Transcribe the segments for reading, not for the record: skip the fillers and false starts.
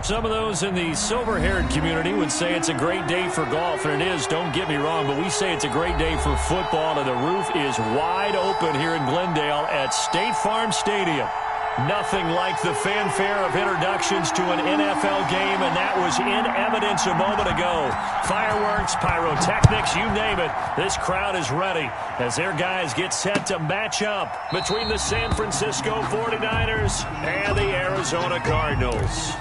Some of those in the silver-haired community would say it's a great day for golf, and it is, don't get me wrong, but we say it's a great day for football, and the roof is wide open here in Glendale at State Farm Stadium. Nothing like the fanfare of introductions to an NFL game, and that was in evidence a moment ago. Fireworks, pyrotechnics, you name it. This crowd is ready as their guys get set to match up between the San Francisco 49ers and the Arizona Cardinals.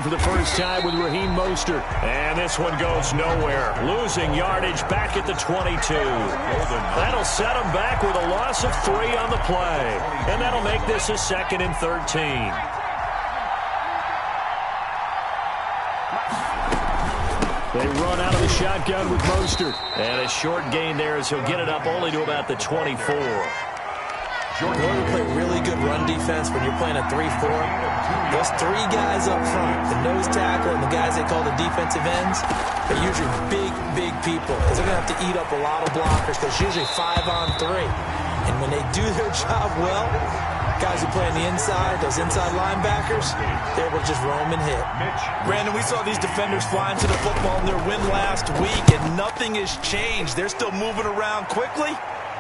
For the first time with Raheem Mostert. And this one goes nowhere. Losing yardage back at the 22. That'll set him back with a loss of 3 on the play. And that'll make this a 2nd and 13. They run out of the shotgun with Mostert. And a short gain there as he'll get it up only to about the 24. In order to play really good run defense when you're playing a 3-4, those 3 guys up front, the nose tackle and the guys they call the defensive ends, they're usually big people. Because they're going to have to eat up a lot of blockers because it's usually 5-on-3. And when they do their job well, guys who play on the inside, those inside linebackers, they're able to just roam and hit. Brandon, we saw these defenders flying to the football in their win last week, and nothing has changed. They're still moving around quickly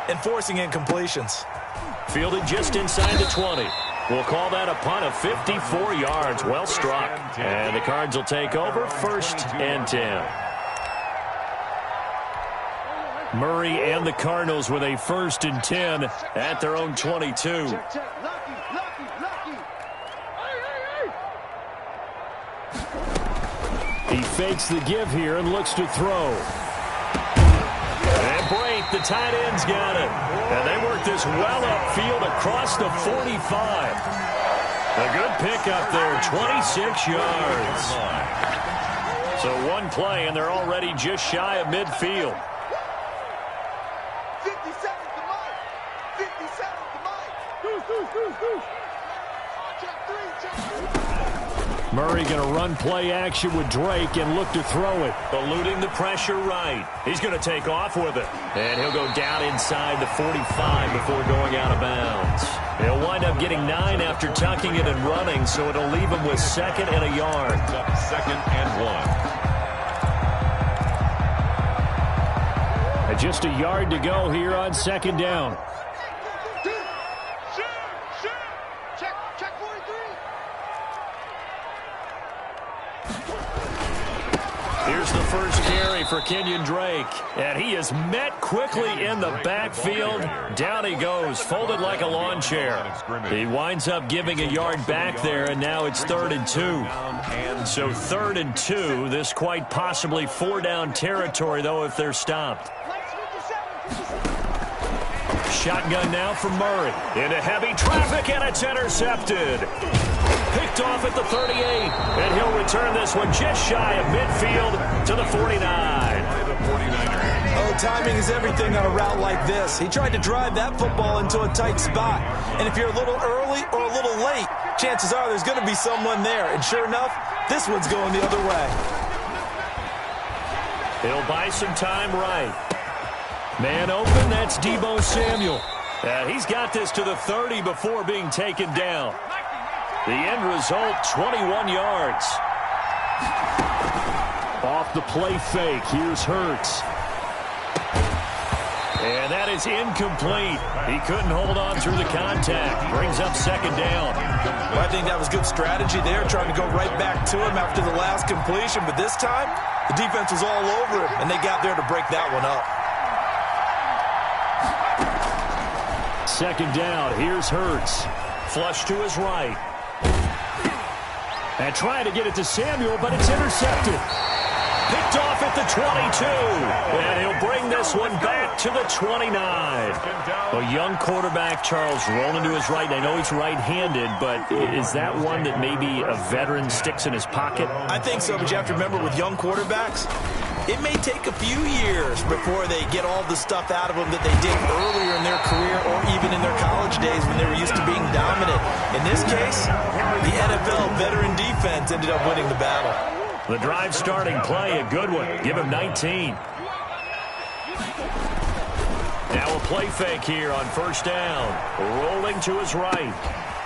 and forcing incompletions. Fielded just inside the 20. We'll call that a punt of 54 yards. Well struck. And the Cards will take over 1st and 10. Murray and the Cardinals with a 1st and 10 at their own 22. He fakes the give here and looks to throw. And Brate, the tight end's got it. And they work this well upfield across the 45. A good pickup there, 26 yards. So one play, and they're already just shy of midfield. 57 to Mike. 57 to Mike. Check 3. Murray going to run play action with Drake and look to throw it. Eluding the pressure right. He's going to take off with it. And he'll go down inside the 45 before going out of bounds. He'll wind up getting 9 after tucking it and running, so it'll leave him with 2nd and a yard. 2nd and 1. And just a yard to go here on 2nd down. Here's the first carry for Kenyon Drake. And he is met quickly in the backfield. Down he goes, folded like a lawn chair. He winds up giving a yard back there, and now it's 3rd and 2. So 3rd and 2, this quite possibly 4-down territory, though, if they're stopped. Shotgun now from Murray. Into heavy traffic, and it's intercepted. Picked off at the 38, and he'll return this one just shy of midfield to the 49. Oh, timing is everything on a route like this. He tried to drive that football into a tight spot. And if you're a little early or a little late, chances are there's going to be someone there. And sure enough, this one's going the other way. He'll buy some time right. Man open, that's Deebo Samuel. He's got this to the 30 before being taken down. The end result, 21 yards. Off the play fake, here's Hurts. And that is incomplete. He couldn't hold on through the contact. Brings up 2nd down. Well, I think that was good strategy there, trying to go right back to him after the last completion. But this time, the defense was all over him, and they got there to break that one up. 2nd down, here's Hurts. Flush to his right. And trying to get it to Samuel, but it's intercepted. Picked off at the 22. And he'll bring this one back to the 29. A young quarterback, Charles, rolling to his right. I know he's right-handed, but is that one that maybe a veteran sticks in his pocket? I think so, but you have to remember with young quarterbacks, it may take a few years before they get all the stuff out of them that they did earlier in their career or even in their college days when they were used to being dominant. In this case, the NFL veteran defense ended up winning the battle. The drive starting play, a good one. Give him 19. Now a play fake here on first down. Rolling to his right.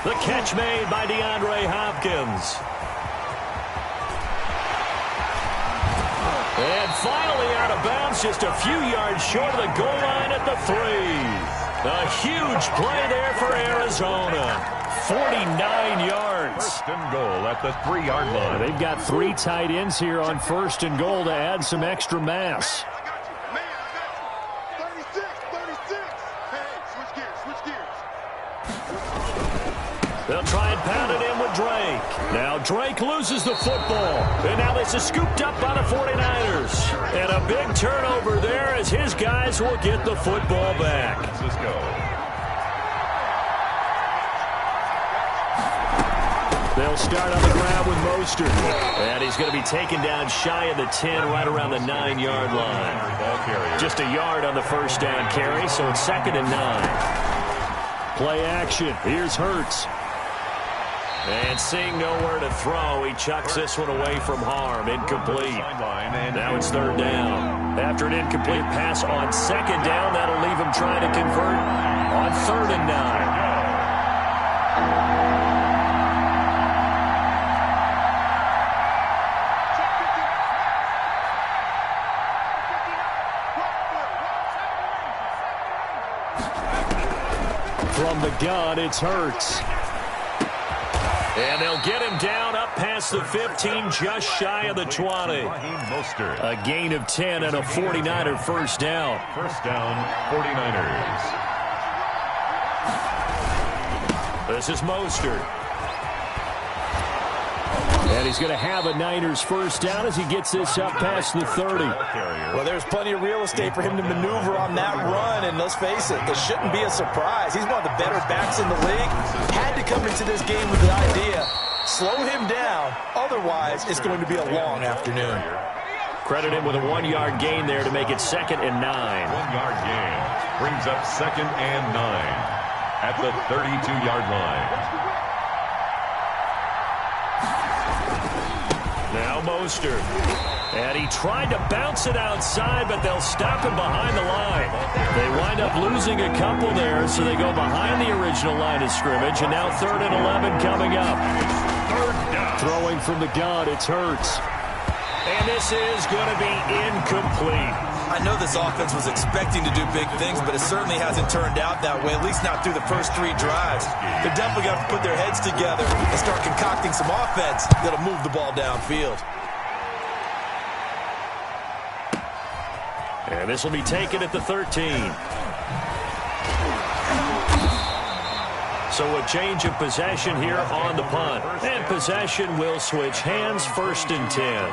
The catch made by DeAndre Hopkins. And finally out of bounds, just a few yards short of the goal line at the 3. A huge play there for Arizona. 49 yards. First and goal at the 3-yard line. They've got 3 tight ends here on first and goal to add some extra mass. They'll try and pound it in with Drake. Now Drake loses the football. And now this is scooped up by the 49ers. And a big turnover there as his guys will get the football back. They'll start on the ground with Mostert. And he's going to be taken down shy of the 10, right around the 9-yard line. Just a yard on the first down carry, so it's 2nd and 9. Play action. Here's Hurts. And seeing nowhere to throw, he chucks this one away from harm. Incomplete. Now it's 3rd down. After an incomplete pass on 2nd down, that'll leave him trying to convert on 3rd and 9. From the gun, it's Hurts. And they'll get him down up past the 15, just shy of the 20. A gain of 10 and a 49er first down. First down, 49ers. This is Mostert. And he's going to have a Niners first down as he gets this up past the 30. Well, there's plenty of real estate for him to maneuver on that run, and let's face it, this shouldn't be a surprise. He's one of the better backs in the league. Had to come into this game with the idea, slow him down, otherwise it's going to be a long afternoon. Credit him with a 1-yard gain there to make it 2nd and 9. 1-yard gain brings up 2nd and 9 at the 32-yard line. Now Mostert. And he tried to bounce it outside, but they'll stop him behind the line. They wind up losing a couple there, so they go behind the original line of scrimmage, and now 3rd and 11 coming up. Throwing from the gun, it's Hurts. And this is going to be incomplete. I know this offense was expecting to do big things, but it certainly hasn't turned out that way, at least not through the first 3 drives. They're definitely going to have to put their heads together and start concocting some offense that'll move the ball downfield. And this will be taken at the 13. So a change of possession here on the punt. And possession will switch hands, 1st and 10.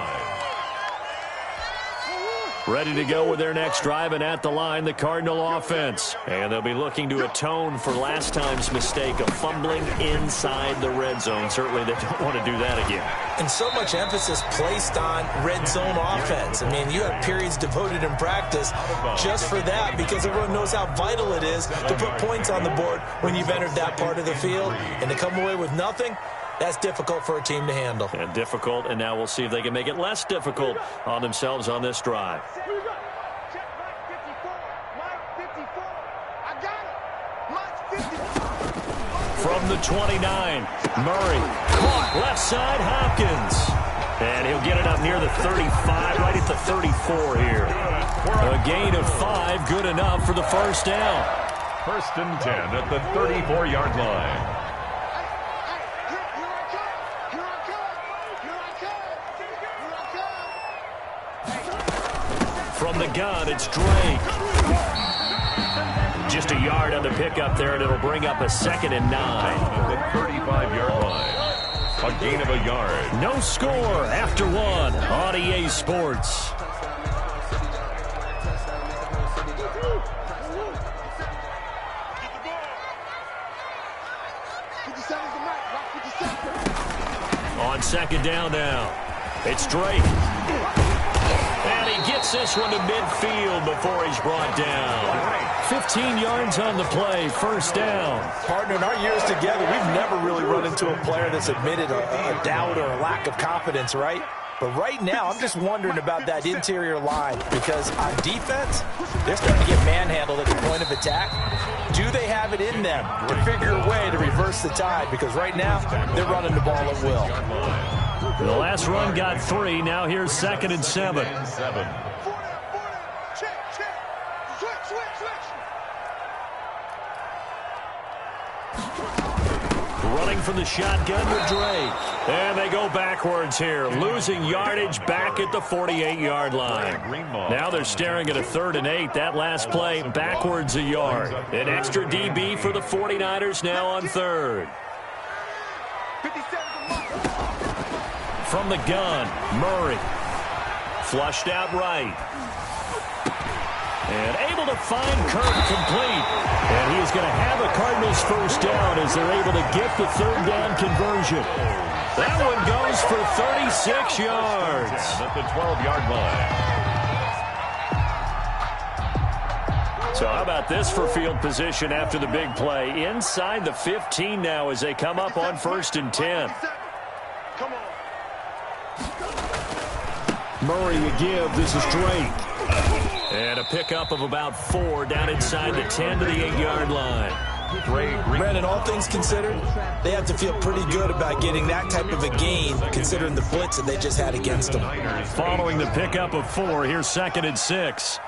Ready to go with their next drive, and at the line, the Cardinal offense. And they'll be looking to atone for last time's mistake of fumbling inside the red zone. Certainly they don't want to do that again. And so much emphasis placed on red zone offense. I mean, you have periods devoted in practice just for that, because everyone knows how vital it is to put points on the board when you've entered that part of the field. And to come away with nothing, that's difficult for a team to handle. And difficult, and now we'll see if they can make it less difficult on themselves on this drive. From the 29, Murray caught left side, Hopkins. And he'll get it up near the 35, right at the 34 here. A gain of 5, good enough for the first down. 1st and 10 at the 34-yard line. From the gun, it's Drake. Just a yard on the pickup there, and it'll bring up a 2nd and 9. At the 35-yard line. A gain of a yard. No score after 1 on EA Sports. On 2nd down now, it's Drake. And he gets this one to midfield before he's brought down. 15 yards on the play, first down. Partner, in our years together, we've never really run into a player that's admitted a doubt or a lack of confidence, right? But right now, I'm just wondering about that interior line because on defense, they're starting to get manhandled at the point of attack. Do they have it in them to figure a way to reverse the tide? Because right now, they're running the ball at will. The last run got 3. Now here's 2nd and 7. Running from the shotgun with Drake. And they go backwards here, losing yardage back at the 48-yard line. Now they're staring at a 3rd and 8. That last play backwards a yard. An extra DB for the 49ers now on 3rd. From the gun, Murray. Flushed out right. And able to find Kirk complete. And he is going to have a Cardinals first down as they're able to get the 3rd down conversion. That one goes for 36 yards. At the 12-yard line. So how about this for field position after the big play? Inside the 15 now as they come up on 1st and 10. Come on. Murray a give. This is Drake. And a pickup of about 4 down inside the 10 to the 8-yard line. Brandon, all things considered, they have to feel pretty good about getting that type of a gain considering the blitz that they just had against them. Following the pickup of 4, here's 2nd and 6.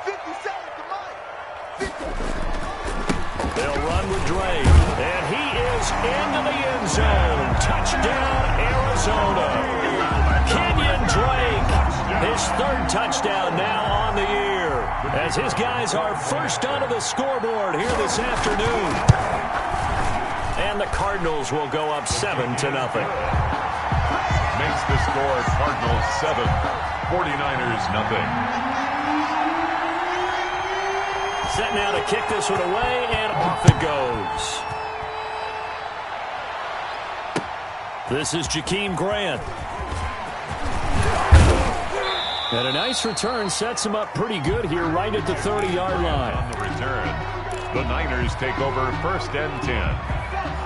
57 to Mike. They'll run with Drake. And he is into the end zone. Touchdown, Arizona. Kenyon Drake, his 3rd touchdown now on the year, as his guys are first onto the scoreboard here this afternoon. And the Cardinals will go up 7-0. Makes the score Cardinals 7, 49ers nothing. Set now to kick this one away, and off it goes. This is Jakeem Grant. And a nice return sets him up pretty good here right at the 30-yard line. On the return, the Niners take over 1st and 10.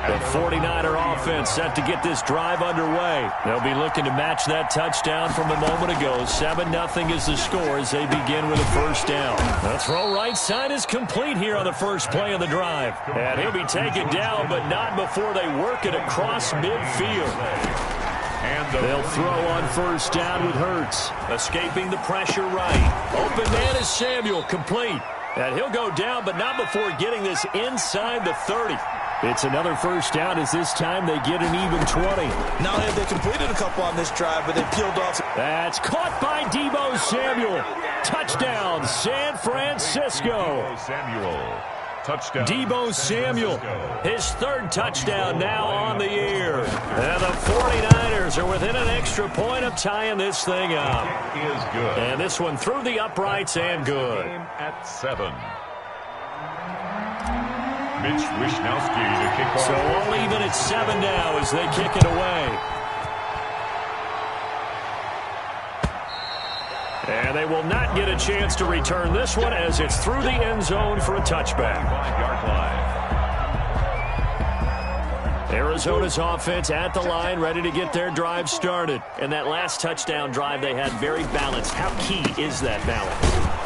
The 49er offense set to get this drive underway. They'll be looking to match that touchdown from a moment ago. 7-0 is the score as they begin with a first down. The throw right side is complete here on the first play of the drive. And he'll be taken down, but not before they work it across midfield. And they'll throw on 1st down with Hurts. Escaping the pressure right. Open man is Samuel, complete. And he'll go down, but not before getting this inside the 30. It's another 1st down as this time they get an even 20. Not only have they completed a couple on this drive, but they peeled off. That's caught by Deebo Samuel. Touchdown, San Francisco. Samuel. Touchdown. Deebo Samuel, his 3rd touchdown now on the year. And the 49ers are within an extra point of tying this thing up. It is good. And this one through the uprights and good. Game at 7. Mitch Wishnowsky to kick off. So all even at 7 now as they kick it away. And they will not get a chance to return this one as it's through the end zone for a touchback. 5-yard line. Arizona's offense at the line, ready to get their drive started. And that last touchdown drive they had very balanced. How key is that balance?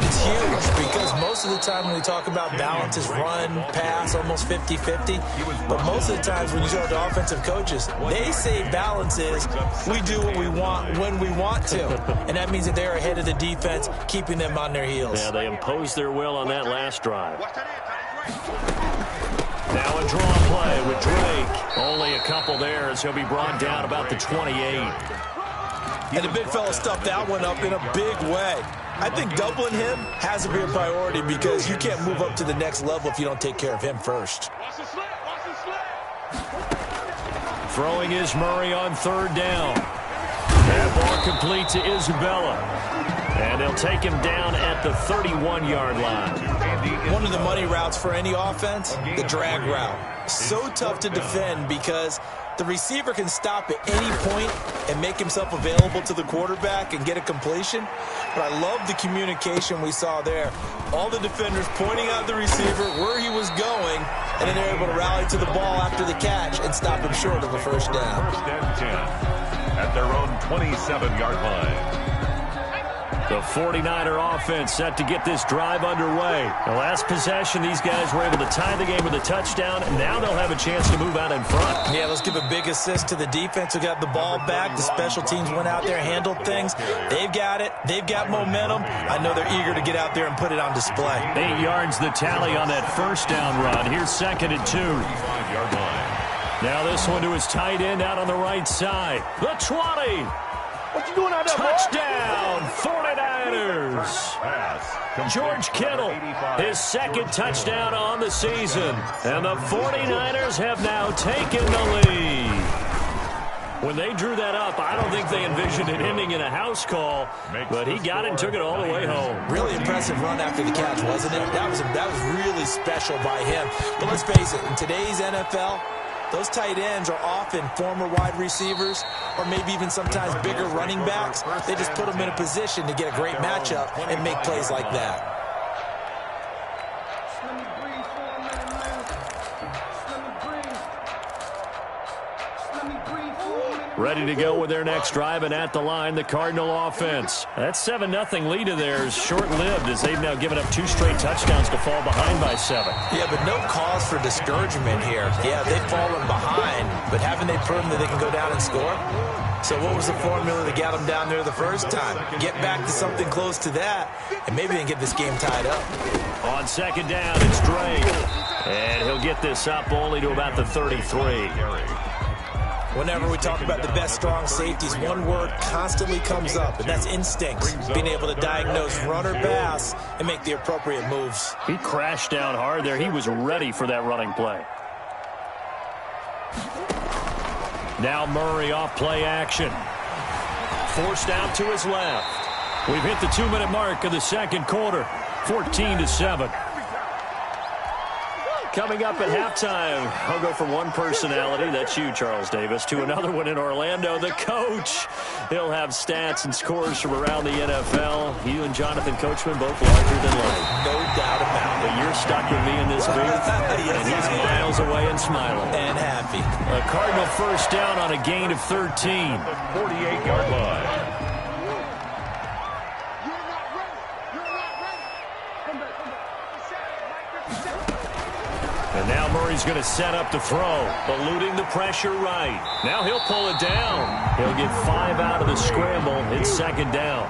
It's huge because most of the time when we talk about balance is run, pass, almost 50-50. But most of the times when you talk to offensive coaches, they say balance is we do what we want when we want to. And that means that they're ahead of the defense, keeping them on their heels. Yeah, they imposed their will on that last drive. Now a draw play with Drake. Only a couple there as he'll be brought down about the 28. And the big fella stuffed that one up in a big way. I think doubling him has to be a priority because you can't move up to the next level if you don't take care of him first. Throwing is Murray on 3rd down. That ball complete to Isabella. And they'll take him down at the 31-yard line. One of the money routes for any offense, the drag route. So tough to defend because the receiver can stop at any point and make himself available to the quarterback and get a completion. But I love the communication we saw there. All the defenders pointing out the receiver where he was going, and then they're able to rally to the ball after the catch and stop him short of a first down. First and 10 at their own 27-yard line. The 49er offense set to get this drive underway. The last possession, these guys were able to tie the game with a touchdown, and now they'll have a chance to move out in front. Yeah, let's give a big assist to the defense who got the ball back. The special teams went out there, handled things. They've got it. They've got momentum. I know they're eager to get out there and put it on display. 8 yards the tally on that first down run. Here's 2nd and 2. 5-yard line. Now this one to his tight end out on the right side. The 20. What you doing out there, Touchdown, 49ers. Pass. George Kittle, his 2nd touchdown on the season. And the 49ers have now taken the lead. When they drew that up, I don't think they envisioned it ending in a house call, but he got it and took it all the way home. Really impressive run after the catch, wasn't it? That was really special by him. But let's face it, in today's NFL, those tight ends are often former wide receivers or maybe even sometimes bigger running backs. They just put them in a position to get a great matchup and make plays like that. Ready to go with their next drive, and at the line, the Cardinal offense. That 7-0 lead of theirs short-lived as they've now given up 2 straight touchdowns to fall behind by 7. Yeah, but no cause for discouragement here. Yeah, they've fallen behind, but haven't they proven that they can go down and score? So what was the formula that got them down there the first time? Get back to something close to that, and maybe they can get this game tied up. On 2nd down, it's Drake. And he'll get this up only to about the 33. Whenever we talk about the best strong safeties, one word constantly comes up, and that's instincts. Being able to diagnose run or pass and make the appropriate moves. He crashed down hard there. He was ready for that running play. Now Murray off play action. Forced out to his left. We've hit the 2-minute mark of the second quarter. 14-7. Coming up at halftime, I'll go from one personality, that's you, Charles Davis, to another one in Orlando, the coach. He'll have stats and scores from around the NFL. You and Jonathan Coachman both larger than life. No doubt about it. But you're stuck with me in this booth, and he's miles away and smiling. And happy. A Cardinal first down on a gain of 13. 48-yard line. And now Murray's going to set up to throw, eluding the pressure right. Now he'll pull it down. He'll get 5 out of the scramble. It's 2nd down.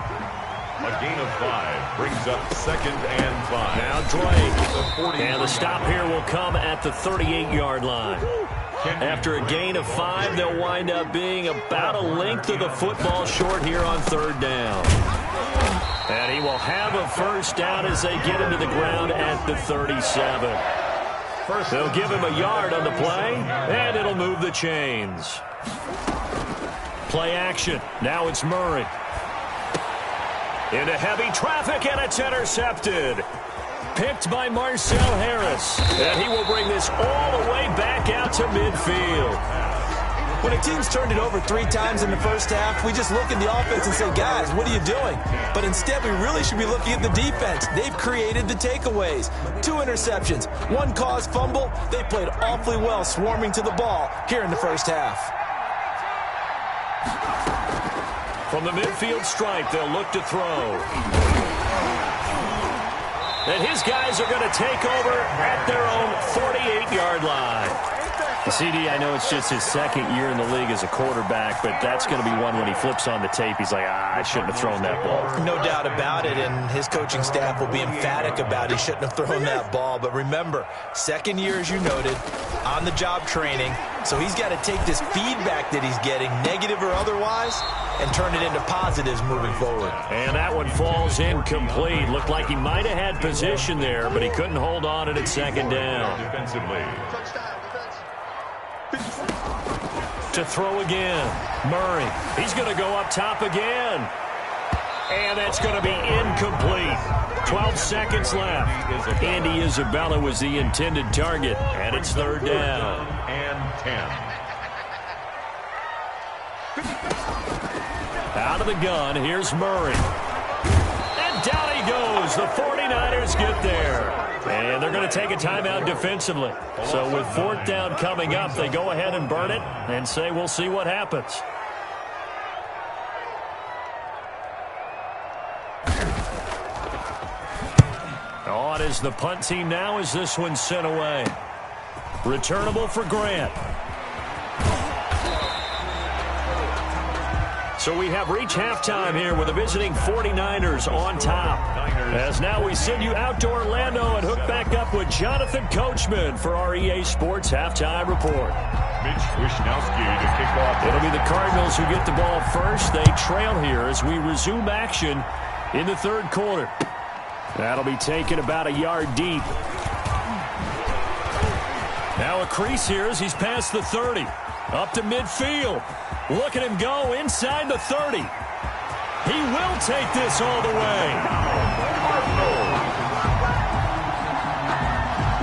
A gain of 5 brings up 2nd and 5. Now Drake. And the stop here will come at the 38-yard line. After a gain of 5, they'll wind up being about a length of the football short here on 3rd down. And he will have a first down as they get into the ground at the 37. They'll give him a yard on the play, and it'll move the chains. Play action. Now it's Murray. Into heavy traffic, and it's intercepted. Picked by Marcel Harris. And he will bring this all the way back out to midfield. When a team's turned it over 3 times in the first half, we just look at the offense and say, guys, what are you doing? But instead, we really should be looking at the defense. They've created the takeaways. 2 interceptions, 1 caused fumble. They played awfully well swarming to the ball here in the first half. From the midfield stripe, they'll look to throw. And his guys are going to take over at their own 48-yard line. CD, I know it's just his 2nd year in the league as a quarterback, but that's going to be one when he flips on the tape, he's like, I shouldn't have thrown that ball. No doubt about it, and his coaching staff will be emphatic about he shouldn't have thrown that ball. But remember, 2nd year, as you noted, on-the-job training, so he's got to take this feedback that he's getting, negative or otherwise, and turn it into positives moving forward. And that one falls incomplete. Looked like he might have had position there, but he couldn't hold on it at 2nd down. Defensively. To throw again. Murray. He's going to go up top again. And that's going to be incomplete. 12 seconds left. Andy Isabella was the intended target, and it's third down. And 10. Out of the gun, here's Murray. And down he goes. The 49ers get there. And they're going to take a timeout defensively. So with fourth down coming up, they go ahead and burn it and say we'll see what happens. On is the punt team now as this one's sent away. Returnable for Grant. So we have reached halftime here with the visiting 49ers on top. As now we send you out to Orlando and hook back up with Jonathan Coachman for our EA Sports Halftime Report. Mitch Wishnowsky to kick off. It'll be the Cardinals who get the ball first. They trail here as we resume action in the third quarter. That'll be taken about a yard deep. Now a crease here as he's past the 30. Up to midfield. Look at him go inside the 30. He will take this all the way.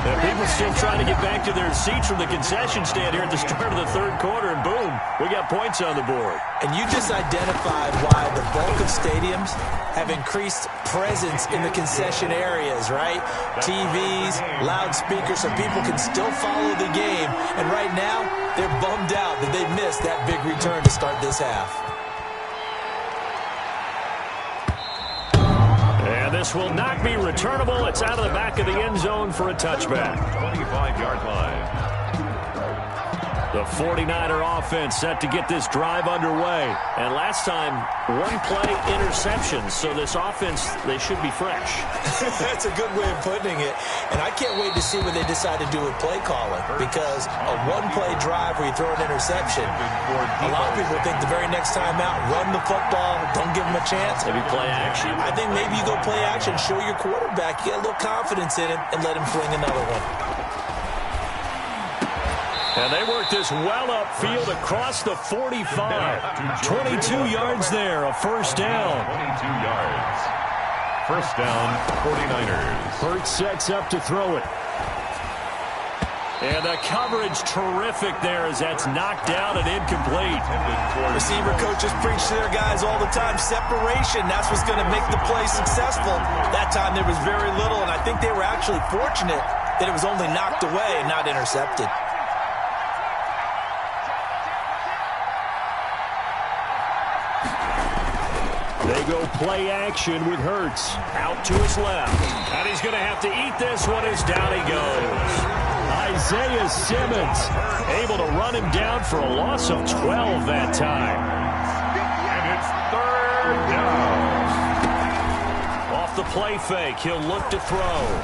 And people still trying to get back to their seats from the concession stand here at the start of the third quarter, and boom, we got points on the board. And you just identified why the bulk of stadiums have increased presence in the concession areas, right? TVs, loudspeakers, so people can still follow the game. And right now, they're bummed out that they missed that big return to start this half. And this will not be returnable. It's out of the back of the end zone for a touchback. 25-yard line. The 49er offense set to get this drive underway. And last time, one play interception. So this offense, they should be fresh. That's a good way of putting it. And I can't wait to see what they decide to do with play calling. Because a one-play drive where you throw an interception, a lot of people think the very next time out, run the football, don't give them a chance. Maybe play action. I think maybe you go play action, show your quarterback, get a little confidence in him, and let him fling another one. And they work this well upfield across the 45. 22 yards there, a first down. 22 yards. First down, 49ers. Hurts sets up to throw it. And the coverage terrific there as that's knocked down and incomplete. Receiver coaches preach to their guys all the time. Separation, that's what's going to make the play successful. That time there was very little, and I think they were actually fortunate that it was only knocked away and not intercepted. They go play action with Hurts. Out to his left. And he's going to have to eat this one as down he goes. Isaiah Simmons able to run him down for a loss of 12 that time. And it's third down. Off the play fake, he'll look to throw.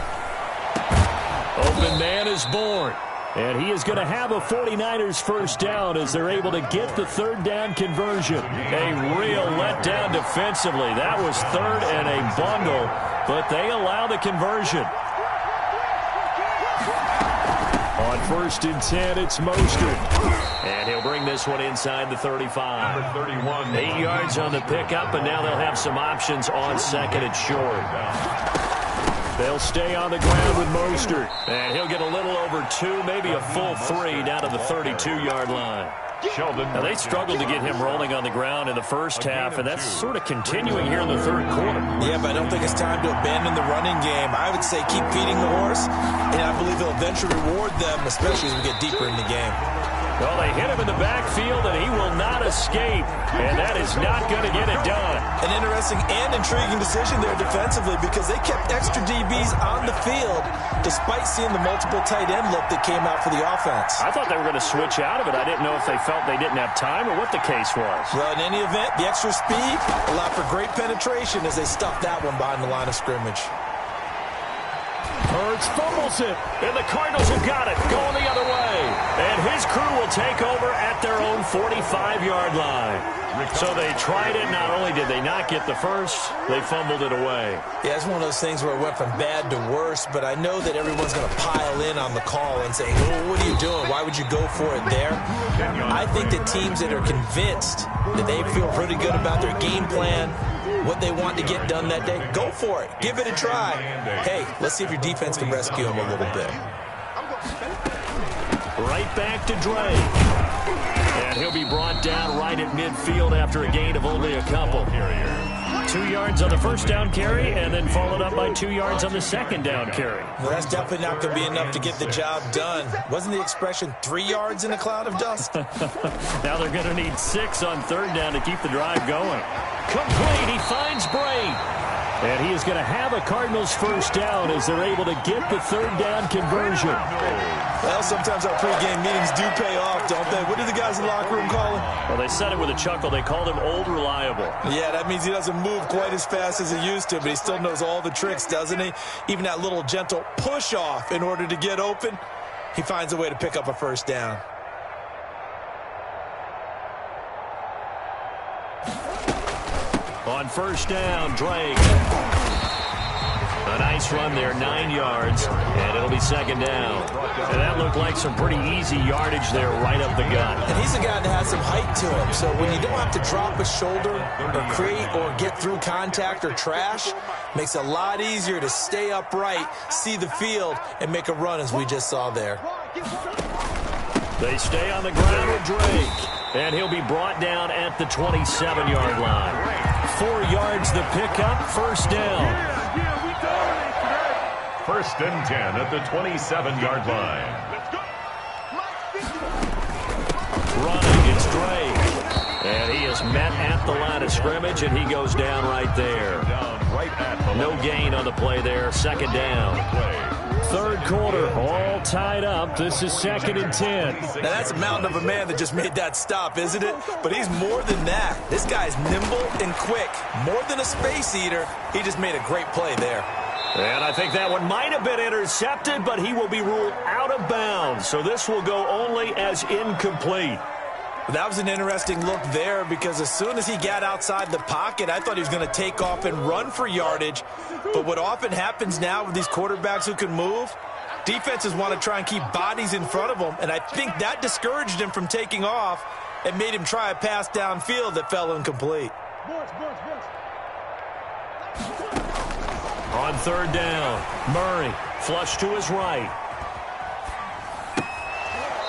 Open man is born. And he is going to have a 49ers first down as they're able to get the third down conversion. A real letdown defensively. That was third and a bundle, but they allow the conversion. On 1st and 10, it's Mostert. And he'll bring this one inside the 35. Number 31. 8 yards on the pickup, and now they'll have some options on second and short. They'll stay on the ground with Mostert. And he'll get a little over 2, maybe a full 3 down to the 32-yard line. Now, they struggled to get him rolling on the ground in the first half, and that's sort of continuing here in the third quarter. Yeah, but I don't think it's time to abandon the running game. I would say keep feeding the horse, and I believe he'll eventually reward them, especially as we get deeper in the game. Well, they hit him in the backfield, and he will not escape, and that is not going to get it done. An interesting and intriguing decision there defensively because they kept extra DBs on the field despite seeing the multiple tight end look that came out for the offense. I thought they were going to switch out of it. I didn't know if they felt they didn't have time or what the case was. Well, in any event, the extra speed allowed for great penetration as they stuffed that one behind the line of scrimmage. Hurts fumbles it, and the Cardinals have got it, going the other way. And his crew will take over at their own 45-yard line. So they tried it. Not only did they not get the first, they fumbled it away. Yeah, it's one of those things where it went from bad to worse, but I know that everyone's going to pile in on the call and say, oh, what are you doing? Why would you go for it there? I think that teams that are convinced that they feel pretty good about their game plan, what they want to get done that day, go for it. Give it a try. Hey, let's see if your defense can rescue them a little bit. Right back to Drake. And he'll be brought down right at midfield after a gain of only a couple. 2 yards on the first down carry, and then followed up by 2 yards on the second down carry. Well, that's definitely not going to be enough to get the job done. Wasn't the expression 3 yards in a cloud of dust? Now they're going to need 6 on third down to keep the drive going. Complete. He finds Bray. And he is going to have a Cardinals first down as they're able to get the third down conversion. Well, sometimes our pregame meetings do pay off, don't they? What do the guys in the locker room call him? Well, they said it with a chuckle. They called him Old Reliable. Yeah, that means he doesn't move quite as fast as he used to, but he still knows all the tricks, doesn't he? Even that little gentle push-off in order to get open, he finds a way to pick up a first down. On first down, Drake. A nice run there, 9 yards, and it'll be second down. And that looked like some pretty easy yardage there right up the gut. And he's a guy that has some height to him, so when you don't have to drop a shoulder or create or get through contact or trash, makes it a lot easier to stay upright, see the field, and make a run as we just saw there. They stay on the ground with Drake, and he'll be brought down at the 27-yard line. 4 yards the pickup, first down. First and 10 at the 27-yard line. Running, it's Drake. And he is met at the line of scrimmage, and he goes down right there. No gain on the play there, second down. Third quarter, all tied up. This is second and 10. Now, that's a mountain of a man that just made that stop, isn't it? But he's more than that. This guy's nimble and quick. More than a space eater, he just made a great play there. And I think that one might have been intercepted, but he will be ruled out of bounds. So this will go only as incomplete. That was an interesting look there because as soon as he got outside the pocket, I thought he was going to take off and run for yardage. But what often happens now with these quarterbacks who can move, defenses want to try and keep bodies in front of them, and I think that discouraged him from taking off and made him try a pass downfield that fell incomplete. On third down, Murray flush to his right.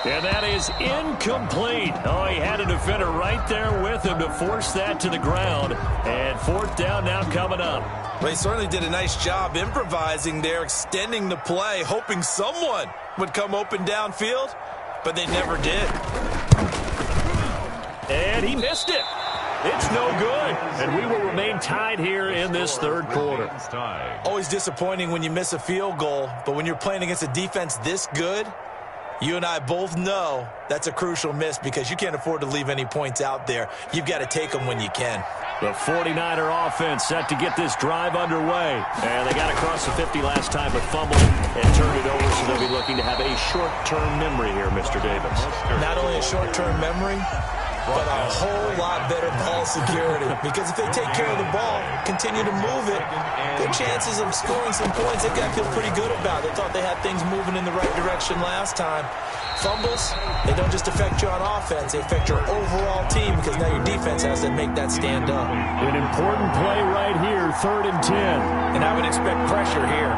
And that is incomplete. Oh, he had a defender right there with him to force that to the ground. And fourth down now coming up. Well, he certainly did a nice job improvising there, extending the play, hoping someone would come open downfield, but they never did. And he missed it. It's no good. And we will remain tied here in this third quarter. Always disappointing when you miss a field goal, but when you're playing against a defense this good, you and I both know that's a crucial miss because you can't afford to leave any points out there. You've got to take them when you can. The 49er offense set to get this drive underway. And they got across the 50 last time but fumbled and turned it over, so they'll be looking to have a short-term memory here, Mr. Davis. Not only a short-term memory, but a whole lot better ball security. Because if they take care of the ball, continue to move it, good chances of scoring some points. They've got to feel pretty good about it. They thought they had things moving in the right direction last time. Fumbles, they don't just affect you on offense. They affect your overall team because now your defense has to make that stand up. An important play right here, third and 10. And I would expect pressure here.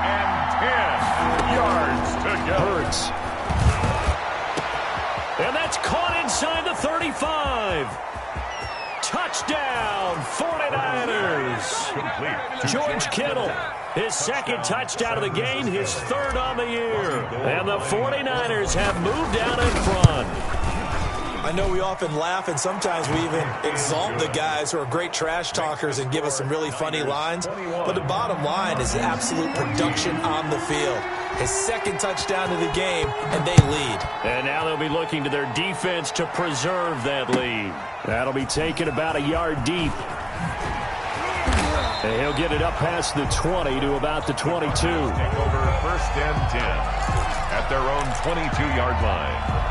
And 10 yards to go. Hurts. And that's caught inside the 35. Touchdown, 49ers. George Kittle, his second touchdown of the game, his third on the year. And the 49ers have moved out in front. I know we often laugh and sometimes we even exalt the guys who are great trash talkers and give us some really funny lines. But the bottom line is absolute production on the field. His second touchdown of the game, and they lead. And now they'll be looking to their defense to preserve that lead. That'll be taken about a yard deep. And he'll get it up past the 20 to about the 22. Take over first and 10 at their own 22-yard line.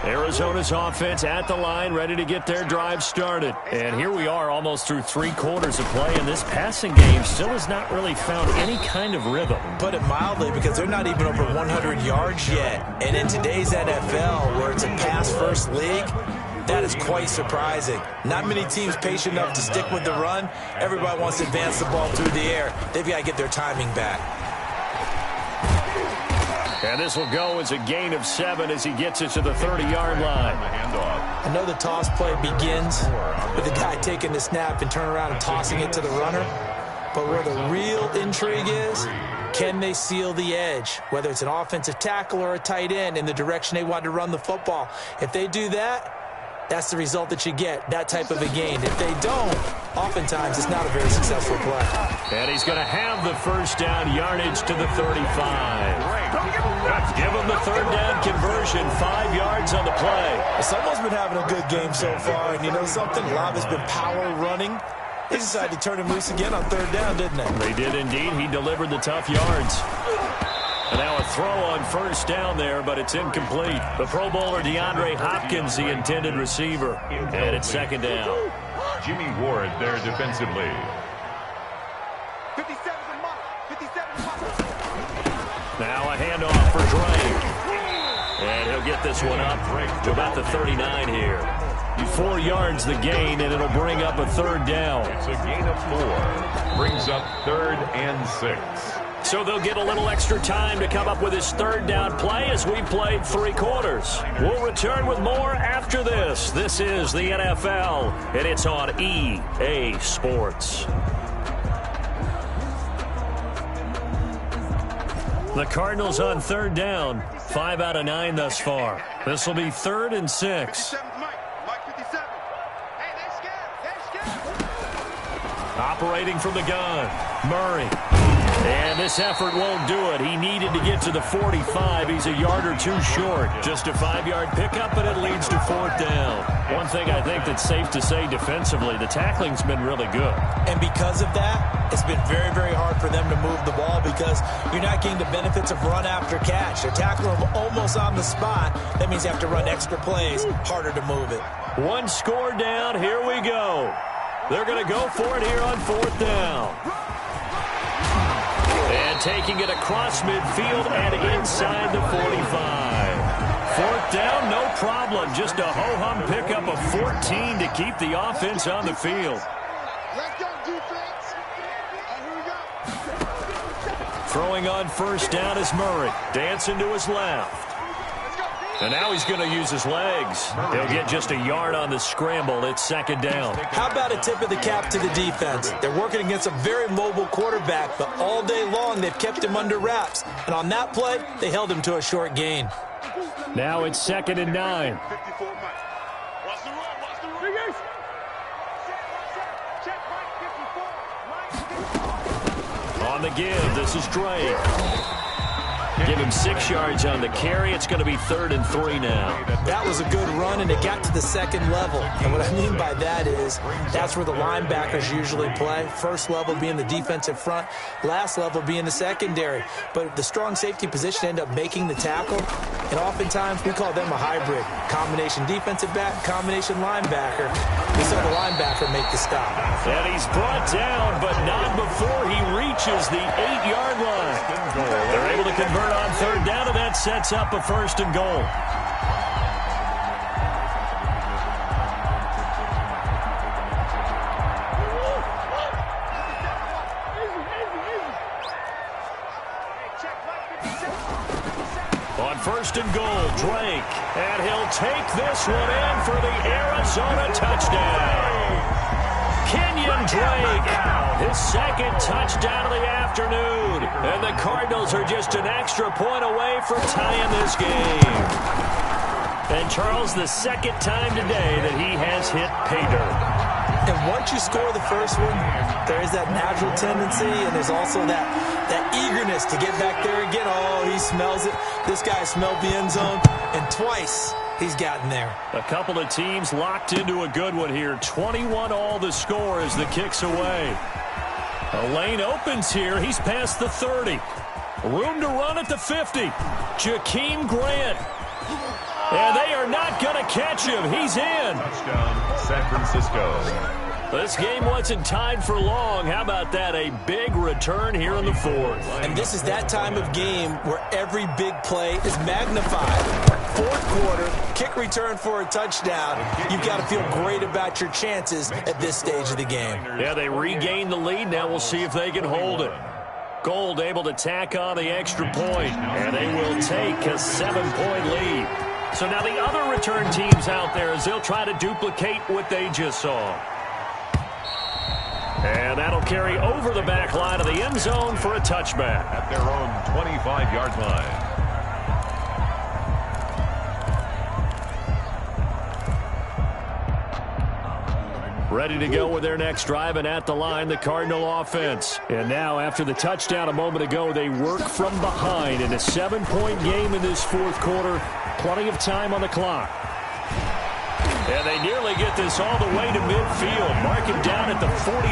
Arizona's offense at the line, ready to get their drive started. And here we are almost through 3 quarters of play, and this passing game still has not really found any kind of rhythm. Put it mildly, because they're not even over 100 yards yet. And in today's NFL, where it's a pass-first league, That is quite surprising. Not many teams patient enough to stick with the run. Everybody wants to advance the ball through the air. They've got to get their timing back. And this will go as a gain of 7 as he gets it to the 30-yard line. I know the toss play begins with the guy taking the snap and turning around and tossing it to the runner. But where the real intrigue is, can they seal the edge? Whether it's an offensive tackle or a tight end in the direction they want to run the football. If they do that, that's the result that you get, that type of a gain. If they don't, oftentimes it's not a very successful play. And he's going to have the first down yardage to the 35. Give him the third down conversion, 5 yards on the play. Someone's been having a good game so far, and you know something? A lot has been power running. They decided to turn him loose again on third down, didn't they? They did indeed. He delivered the tough yards. And now a throw on first down there, but it's incomplete. The Pro Bowler DeAndre Hopkins, the intended receiver. And it's second down. Jimmy Ward there defensively. 57 to Mike. 57 to Mike. Now a handoff for Drake. And he'll get this one up to about the 39 here. 4 yards the gain, and it'll bring up a third down. It's a gain of 4. Brings up 3rd and 6. So they'll get a little extra time to come up with his third down play as we played 3 quarters. We'll return with more after this. This is the NFL, and it's on EA Sports. The Cardinals on third down, 5 out of 9 thus far. This will be 3rd and 6. 57 Mike. Mike 57. Hey, they're scared. They're scared. Operating from the gun, Murray. And this effort won't do it. He needed to get to the 45. He's a yard or 2 short. Just a 5-yard pickup, and it leads to 4th down. One thing I think that's safe to say defensively, the tackling's been really good. And because of that, it's been very, very hard for them to move the ball because you're not getting the benefits of run after catch. They're tackling them almost on the spot. That means they have to run extra plays, harder to move it. 1 score down. Here we go. They're going to go for it here on 4th down. And taking it across midfield and inside the 45. 4th down, no problem. Just a ho-hum pickup of 14 to keep the offense on the field. Let's go, defense. Here we go. Throwing on first down is Murray. Dancing to his left. And now he's going to use his legs. He'll get just a yard on the scramble. It's 2nd down. How about a tip of the cap to the defense? They're working against a very mobile quarterback, but all day long they've kept him under wraps. And on that play, they held him to a short gain. Now it's 2nd and 9. 54 Mike. Watch the run. Watch the run. Check Mike 54. On the give, this is Drake. Give him 6 yards on the carry. It's going to be 3rd and 3 now. That was a good run, and it got to the 2nd level. And what I mean by that is that's where the linebackers usually play. First level being the defensive front, last level being the secondary. But the strong safety position ended up making the tackle, and oftentimes we call them a hybrid. Combination defensive back, combination linebacker. We saw the linebacker make the stop. And he's brought down, but not before he reaches the 8-yard line. They're able to convert on third down, and that sets up a 1st and goal. On 1st and goal, Drake, and he'll take this one in for the Arizona touchdown. Kenyon Drake, his 2nd touchdown of the afternoon. And the Cardinals are just an extra point away from tying this game. And Charles, the 2nd time today that he has hit pay dirt. And once you score the first one, there is that natural tendency, and there's also that eagerness to get back there again. Oh, he smells it. This guy smelled the end zone, and twice he's gotten there. A couple of teams locked into a good one here. 21-all the score as the kick's away. A lane opens here. He's past the 30. Room to run at the 50. Jakeem Grant. And they are not going to catch him. He's in. Touchdown, San Francisco. This game wasn't tied for long. How about that? A big return here in the 4th. And this is that time of game where every big play is magnified. 4th quarter, kick return for a touchdown. You've got to feel great about your chances at this stage of the game. Yeah, they regain the lead. Now we'll see if they can hold it. Gold able to tack on the extra point, and they will take a 7-point lead. So now the other return teams out there as they'll try to duplicate what they just saw. And that'll carry over the back line of the end zone for a touchback. At their own 25-yard line. Ready to go with their next drive, and at the line, the Cardinal offense. And now, after the touchdown a moment ago, they work from behind in a 7-point game in this fourth quarter. Plenty of time on the clock. And they nearly get this all the way to midfield. Mark him down at the 49.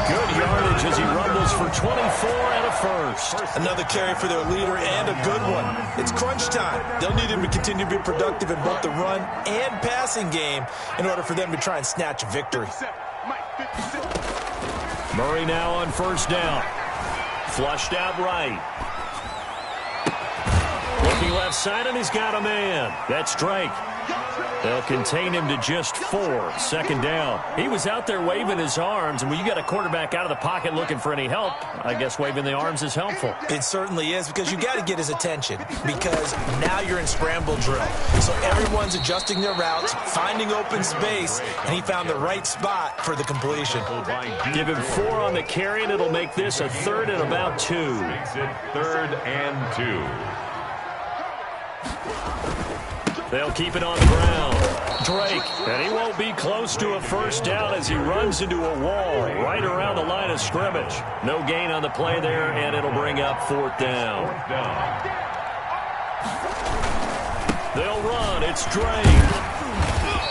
Good yardage as he rumbles for 24 and a first. Another carry for their leader and a good one. It's crunch time. They'll need him to continue to be productive in both the run and passing game in order for them to try and snatch a victory. Murray now on first down. Flushed out right. Looking left side, and he's got a man. That's Drake. They'll contain him to just 4. Second down. He was out there waving his arms, and when you got a quarterback out of the pocket looking for any help, I guess waving the arms is helpful. It certainly is, because you got to get his attention, because now you're in scramble drill. So everyone's adjusting their routes, finding open space, and he found the right spot for the completion. Give him 4 on the carry, and it'll make this a 3rd and about 2. Makes it 3rd and 2. They'll keep it on the ground. Drake, and he won't be close to a first down as he runs into a wall right around the line of scrimmage. No gain on the play there, and it'll bring up 4th down. They'll run. It's Drake.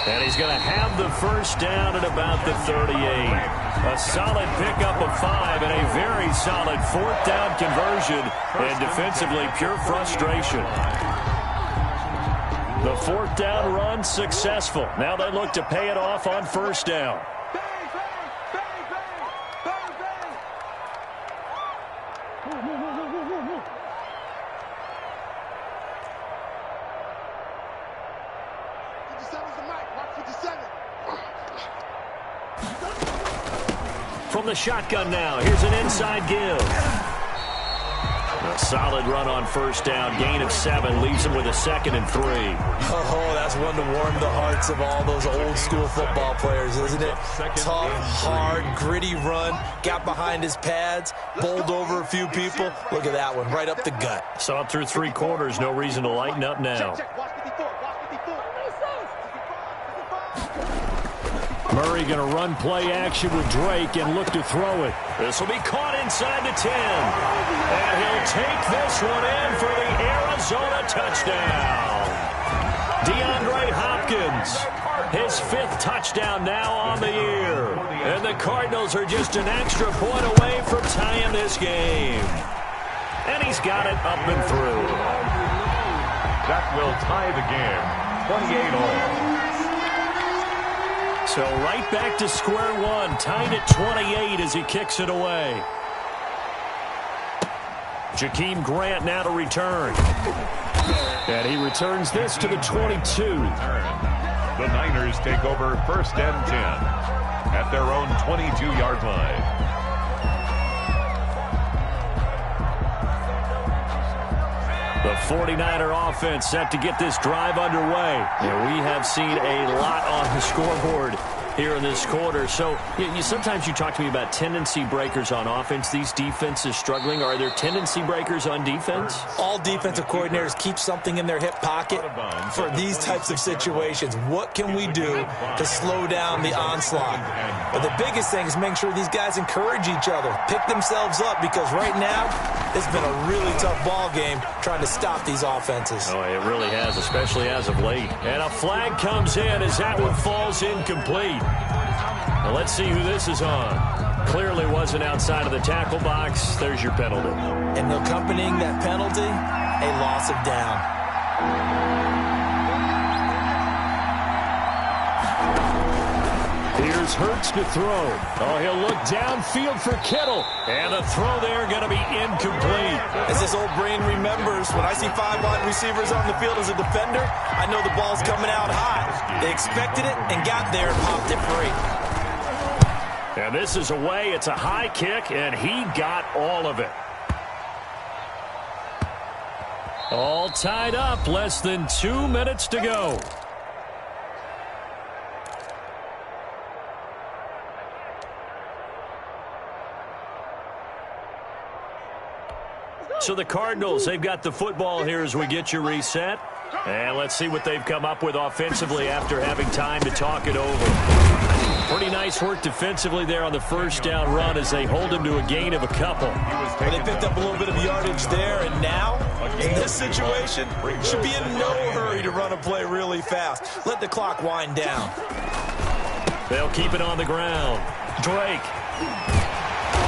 And he's going to have the first down at about the 38. A solid pickup of 5 and a very solid 4th down conversion. And defensively, pure frustration. The 4th down run successful. Now they look to pay it off on first down. From the shotgun now, here's an inside give. A solid run on first down. Gain of 7 leaves him with a 2nd and 3. Oh, that's one to warm the hearts of all those old school football players, isn't it? Tough, hard, gritty run. Got behind his pads, bowled over a few people. Look at that one, right up the gut. Saw it through 3 quarters. No reason to lighten up now. Murray going to run play action with Drake and look to throw it. This will be caught inside the 10. And he'll take this one in for the Arizona touchdown. DeAndre Hopkins, his 5th touchdown now on the year. And the Cardinals are just an extra point away from tying this game. And he's got it up and through. That will tie the game, 28 all. So right back to square one, tied at 28 as he kicks it away. Jakeem Grant now to return. And he returns this to the 22. The Niners take over 1st and 10 at their own 22-yard line. The 49er offense set to get this drive underway. And we have seen a lot on the scoreboard here in this quarter. So sometimes you talk to me about tendency breakers on offense. These defenses struggling. Are there tendency breakers on defense? All defensive coordinators keep something in their hip pocket for these types of situations. What can we do to slow down the onslaught? But the biggest thing is making sure these guys encourage each other, pick themselves up, because right now it's been a really tough ball game trying to stop these offenses. Oh, it really has, especially as of late. And a flag comes in as that one falls incomplete. Now let's see who this is on. Clearly wasn't outside of the tackle box. There's your penalty. And accompanying that penalty, a loss of down. Here's Hurts to throw. Oh, he'll look downfield for Kittle. And the throw there going to be incomplete. As this old brain remembers, when I see 5 wide receivers on the field as a defender, I know the ball's coming out high. They expected it and got there and popped it free. And this is away. It's a high kick, and he got all of it. All tied up. Less than 2 minutes to go. So the Cardinals, they've got the football here as we get you reset. And let's see what they've come up with offensively after having time to talk it over. Pretty nice work defensively there on the first down run as they hold him to a gain of a couple. Well, they picked up a little bit of yardage there, and now, in this situation, should be in no hurry to run a play really fast. Let the clock wind down. They'll keep it on the ground. Drake.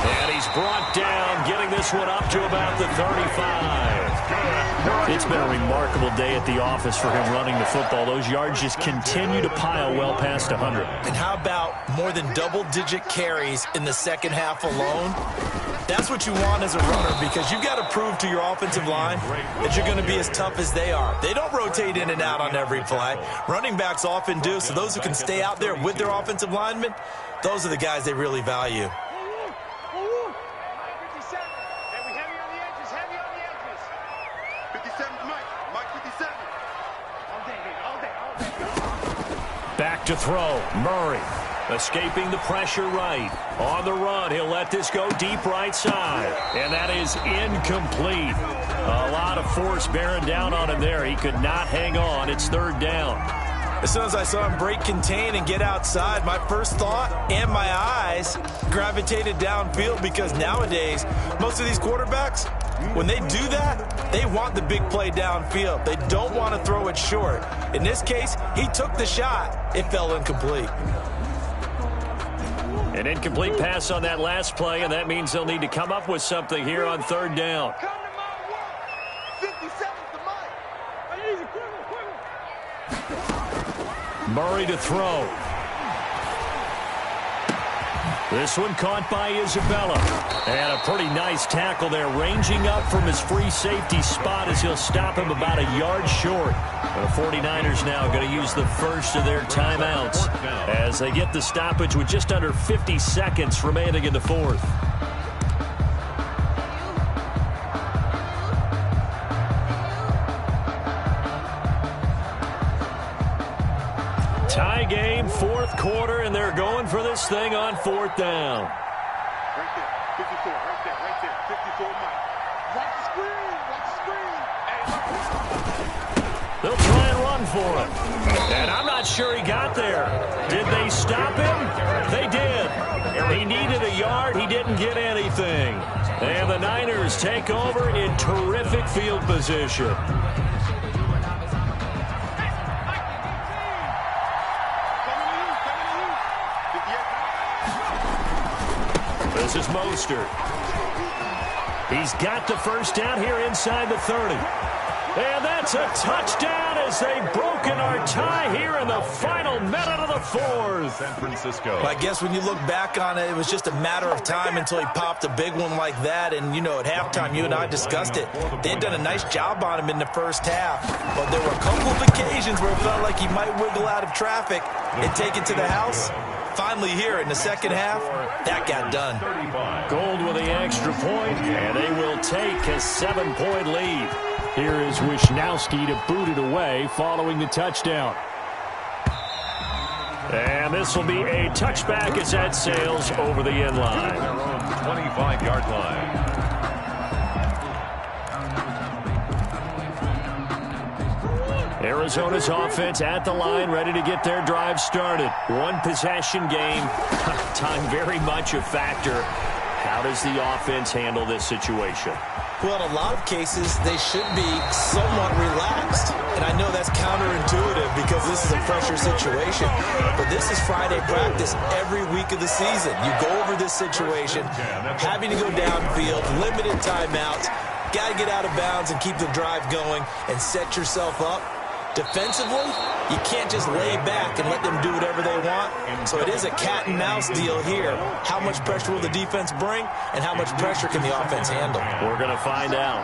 And he's brought down, getting this one up to about the 35. It's been a remarkable day at the office for him running the football. Those yards just continue to pile well past 100. And how about more than double-digit carries in the second half alone? That's what you want as a runner, because you've got to prove to your offensive line that you're going to be as tough as they are. They don't rotate in and out on every play. Running backs often do, so those who can stay out there with their offensive linemen, those are the guys they really value. Back to throw. Murray escaping the pressure right. On the run, he'll let this go deep right side. And that is incomplete. A lot of force bearing down on him there. He could not hang on. It's third down. As soon as I saw him break contain and get outside, my first thought and my eyes gravitated downfield, because nowadays, most of these quarterbacks, when they do that, they want the big play downfield. They don't want to throw it short. In this case, he took the shot. It fell incomplete. An incomplete pass on that last play, and that means they'll need to come up with something here on third down. Murray to throw. This one caught by Isabella. And a pretty nice tackle there, ranging up from his free safety spot as he'll stop him about a yard short. The 49ers now going to use the first of their timeouts as they get the stoppage with just under 50 seconds remaining in the fourth. Tie game, fourth quarter, and they're going for this thing on fourth down. Right there, 54, right there, 54, Mike. Watch the screen, They'll try and run for it. And I'm not sure he got there. Did they stop him? They did. He needed a yard. He didn't get anything. And the Niners take over in terrific field position. This is Mostert. He's got the first down here inside the 30. And that's a touchdown as they've broken our tie here in the final minute of the fourth. San Francisco. I guess when you look back on it, it was just a matter of time until he popped a big one like that. And, you know, at halftime, you and I discussed it. They had done a nice job on him in the first half. But there were a couple of occasions where it felt like he might wiggle out of traffic and take it to the house. Finally here in the second half, that got done. Gold with the extra point, and they will take a 7-point lead. Here is Wisnowski to boot it away following the touchdown. And this will be a touchback as that sails over the end line. Their own 25-yard line. Arizona's offense at the line, ready to get their drive started. One possession game. Time very much a factor. How does the offense handle this situation? Well, in a lot of cases, they should be somewhat relaxed. And I know that's counterintuitive because this is a pressure situation. But this is Friday practice every week of the season. You go over this situation, having to go downfield, limited timeouts, got to get out of bounds and keep the drive going and set yourself up Defensively, you can't just lay back and let them do whatever they want. So it is a cat and mouse deal here. How much pressure will the defense bring, and how much pressure can the offense handle? We're going to find out.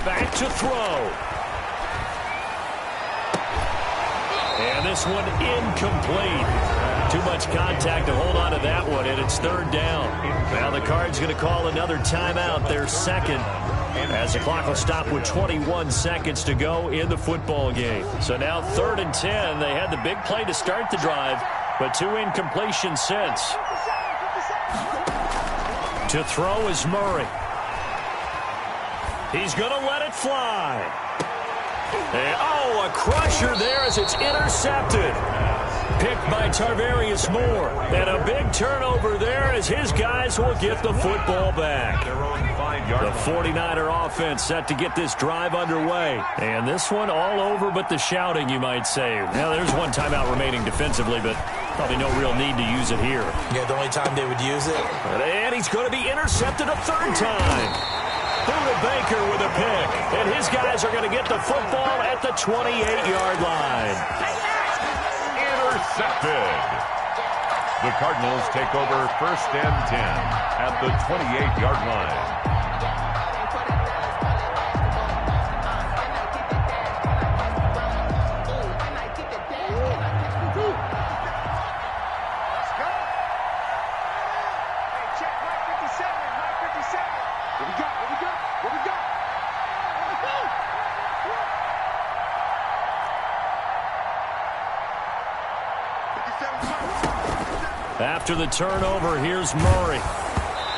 Back to throw. And this one incomplete. Too much contact to hold on to that one, and it's third down. Now the Cards going to call another timeout, their second, as the clock will stop with 21 seconds to go in the football game. So now 3rd and 10. They had the big play to start the drive, but 2 incompletions since. To throw is Murray. He's going to let it fly. And, a crusher there as it's intercepted. Picked by Tarvarius Moore. And a big turnover there as his guys will get the football back. The 49er offense set to get this drive underway. And this one all over but the shouting, you might say. Now, there's one timeout remaining defensively, but probably no real need to use it here. Yeah, the only time they would use it. And he's going to be intercepted a 3rd time. Buda Baker with a pick. And his guys are going to get the football at the 28-yard line. Intercepted. The Cardinals take over 1st and 10 at the 28-yard line. After the turnover, here's Murray.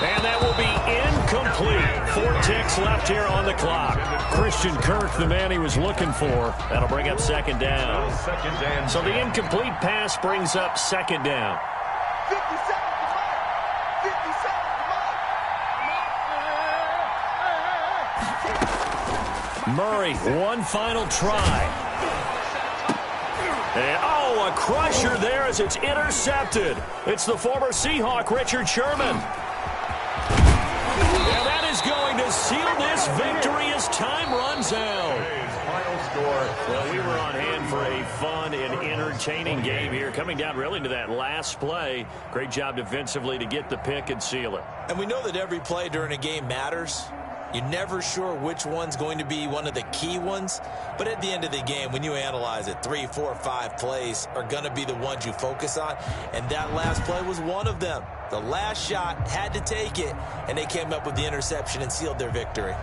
And that will be incomplete. 4 ticks left here on the clock. Christian Kirk, the man he was looking for. That'll bring up 2nd down. So the incomplete pass brings up 2nd down. 57. Murray, one final try. And, a crusher there as it's intercepted. It's the former Seahawk, Richard Sherman. And that is going to seal this victory as time runs out. Final score. Well, we were on hand for a fun and entertaining game here. Coming down really to that last play. Great job defensively to get the pick and seal it. And we know that every play during a game matters. You're never sure which one's going to be one of the key ones. But at the end of the game, when you analyze it, 3, 4, 5 plays are going to be the ones you focus on. And that last play was one of them. The last shot had to take it, and they came up with the interception and sealed their victory.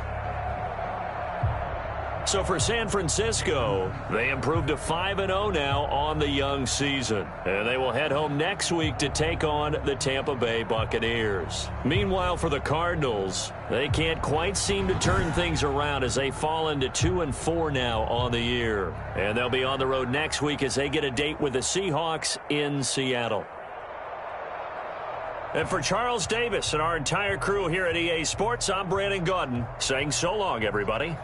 So for San Francisco, they improved to 5-0 now on the young season. And they will head home next week to take on the Tampa Bay Buccaneers. Meanwhile, for the Cardinals, they can't quite seem to turn things around as they fall into 2-4 now on the year. And they'll be on the road next week as they get a date with the Seahawks in Seattle. And for Charles Davis and our entire crew here at EA Sports, I'm Brandon Gaudin saying so long, everybody.